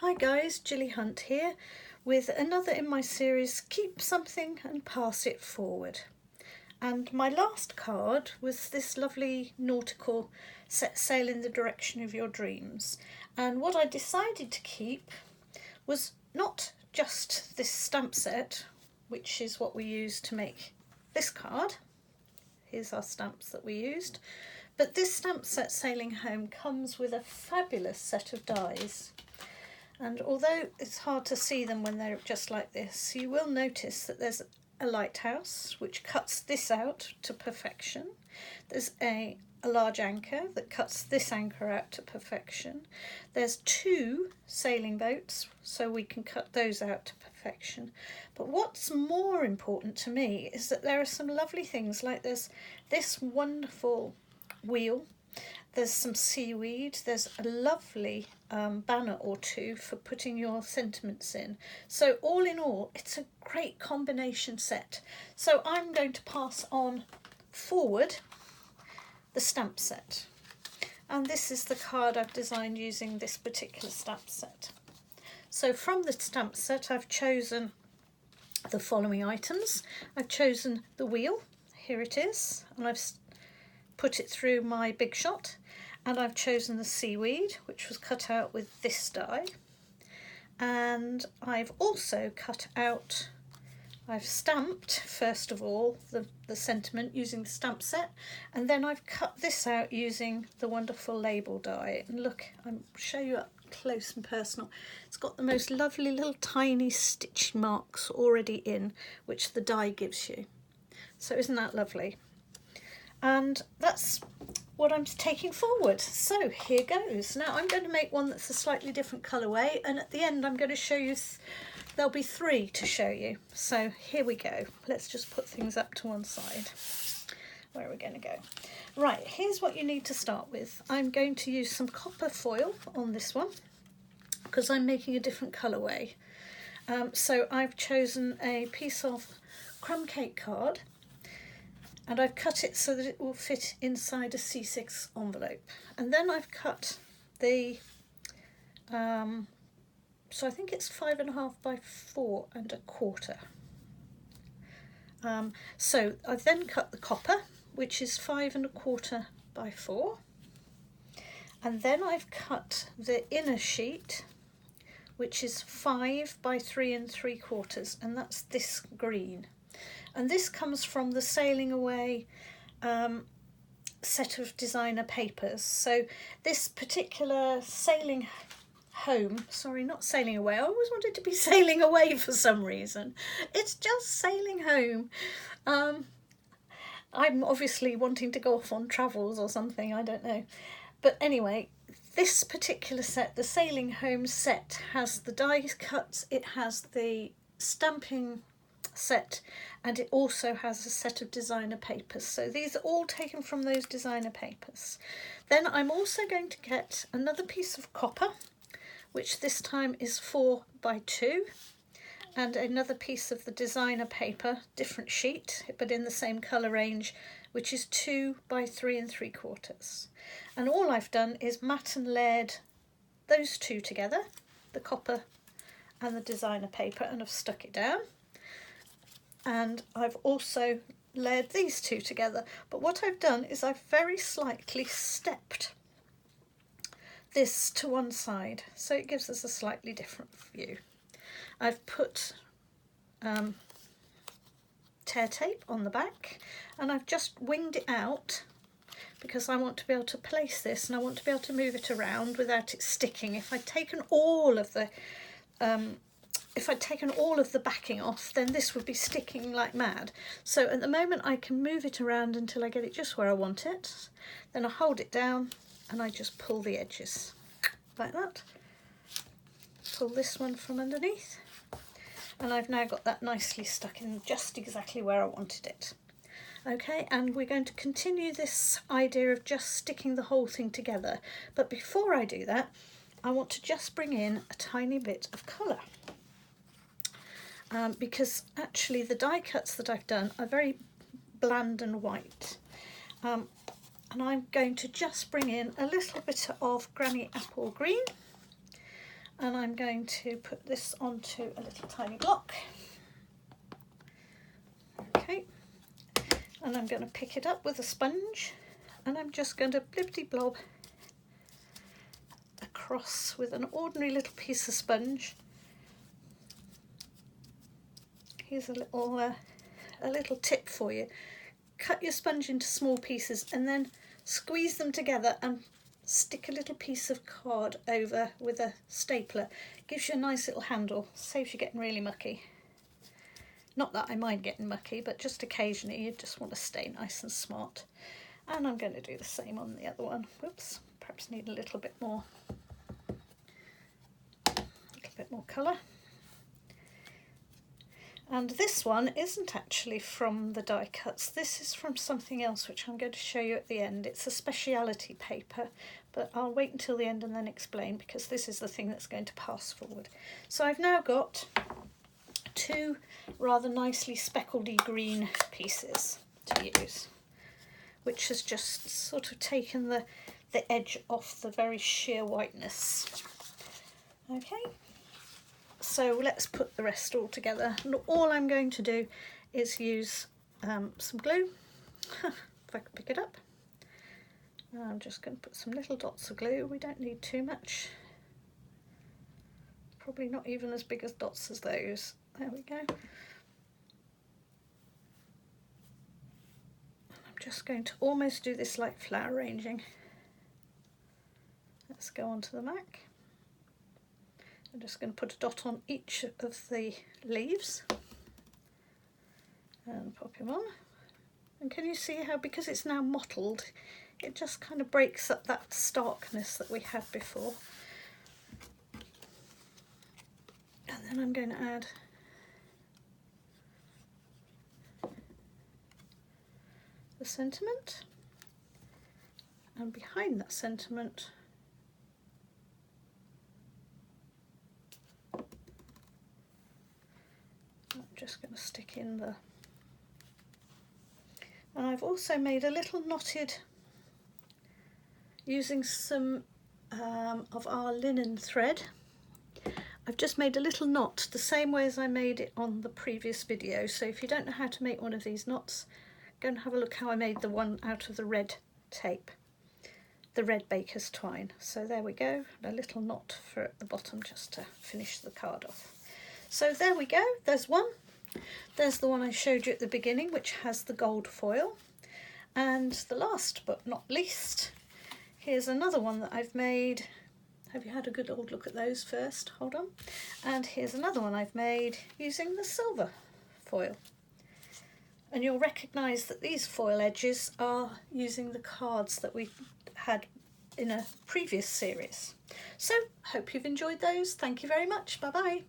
Hi guys, Gilly Hunt here with another in my series Keep Something and Pass It Forward. And my last card was this lovely nautical Set Sail in the Direction of Your Dreams. And what I decided to keep was not just this stamp set, which is what we used to make this card. Here's our stamps that we used. But this stamp set Sailing Home comes with a fabulous set of dies. And although it's hard to see them when they're just like this, you will notice that there's a lighthouse which cuts this out to perfection. There's a large anchor that cuts this anchor out to perfection. There's two sailing boats, so we can cut those out to perfection. But what's more important to me is that there are some lovely things, like there's this wonderful wheel. There's some seaweed, there's a lovely banner or two for putting your sentiments in. So all in all, it's a great combination set. So I'm going to pass on forward the stamp set. And this is the card I've designed using this particular stamp set. So from the stamp set, I've chosen the following items. I've chosen the wheel, here it is, and I've put it through my Big Shot, and I've chosen the seaweed, which was cut out with this die, and I've also cut out, I've stamped first of all the sentiment using the stamp set, and then I've cut this out using the wonderful label die. And look, I'll show you up close and personal. It's got the most lovely little tiny stitch marks already in, which the die gives you. So isn't that lovely? And that's what I'm taking forward. So here goes. Now I'm going to make one that's a slightly different colourway, and at the end I'm going to show you, there'll be three to show you. So here we go. Let's just put things up to one side. Where are we going to go? Right, here's what you need to start with. I'm going to use some copper foil on this one because I'm making a different colourway. So I've chosen a piece of crumb cake card, and I've cut it so that it will fit inside a C6 envelope. And then I've cut the, so I think it's 5.5 by 4.25. So I've then cut the copper, which is 5.25 by 4. And then I've cut the inner sheet, which is 5 by 3.75, and that's this green. And this comes from the Sailing Away set of designer papers. So this particular Sailing Home, sorry, not Sailing Away, I always wanted to be Sailing Away for some reason. It's just Sailing Home. I'm obviously wanting to go off on travels or something, I don't know. But anyway, this particular set, the Sailing Home set, has the die cuts, it has the stamping set, and it also has a set of designer papers. So these are all taken from those designer papers. Then I'm also going to get another piece of copper, which this time is 4 by 2, and another piece of the designer paper, different sheet but in the same colour range, which is 2 by 3.75. And all I've done is matte and layered those two together, the copper and the designer paper, and I've stuck it down. And I've also layered these two together, but what I've done is I've very slightly stepped this to one side, so it gives us a slightly different view. I've put tear tape on the back, and I've just winged it out because I want to be able to place this, and I want to be able to move it around without it sticking. If I'd taken all of the backing off, then this would be sticking like mad. So at the moment I can move it around until I get it just where I want it. Then I hold it down and I just pull the edges like that. Pull this one from underneath, and I've now got that nicely stuck in just exactly where I wanted it. Okay, and we're going to continue this idea of just sticking the whole thing together. But before I do that, I want to just bring in a tiny bit of colour. Because actually the die cuts that I've done are very bland and white. And I'm going to just bring in a little bit of Granny Apple Green, And I'm going to put this onto a little tiny block. Okay, and I'm going to pick it up with a sponge, and I'm just going to blibbity blob across with an ordinary little piece of sponge. Here's a little tip for you. Cut your sponge into small pieces and then squeeze them together and stick a little piece of card over with a stapler. Gives you a nice little handle, saves you getting really mucky. Not that I mind getting mucky, but just occasionally you just want to stay nice and smart. And I'm going to do the same on the other one. Whoops, perhaps need a little bit more colour. And this one isn't actually from the die cuts. This is from something else which I'm going to show you at the end. It's a speciality paper, but I'll wait until the end and then explain, because this is the thing that's going to pass forward. So I've now got two rather nicely speckledy green pieces to use, which has just sort of taken the edge off the very sheer whiteness. Okay. So let's put the rest all together. And all I'm going to do is use some glue, if I can pick it up. I'm just going to put some little dots of glue. We don't need too much. Probably not even as big as dots as those. There we go. And I'm just going to almost do this like flower arranging. Let's go on to the back. I'm just going to put a dot on each of the leaves and pop him on. And can you see how, because it's now mottled, it just kind of breaks up that starkness that we had before. And then I'm going to add the sentiment, and behind that sentiment I'm just going to stick in the, and I've also made a little knotted, using some of our linen thread. I've just made a little knot the same way as I made it on the previous video, so if you don't know how to make one of these knots, go and have a look how I made the one out of the red tape, the red baker's twine. So there we go, a little knot for at the bottom just to finish the card off. So there we go, there's one. There's the one I showed you at the beginning, which has the gold foil. And the last but not least, here's another one that I've made. Have you had a good old look at those first? Hold on. And here's another one I've made using the silver foil. And you'll recognise that these foil edges are using the cards that we had in a previous series. So, hope you've enjoyed those. Thank you very much. Bye-bye.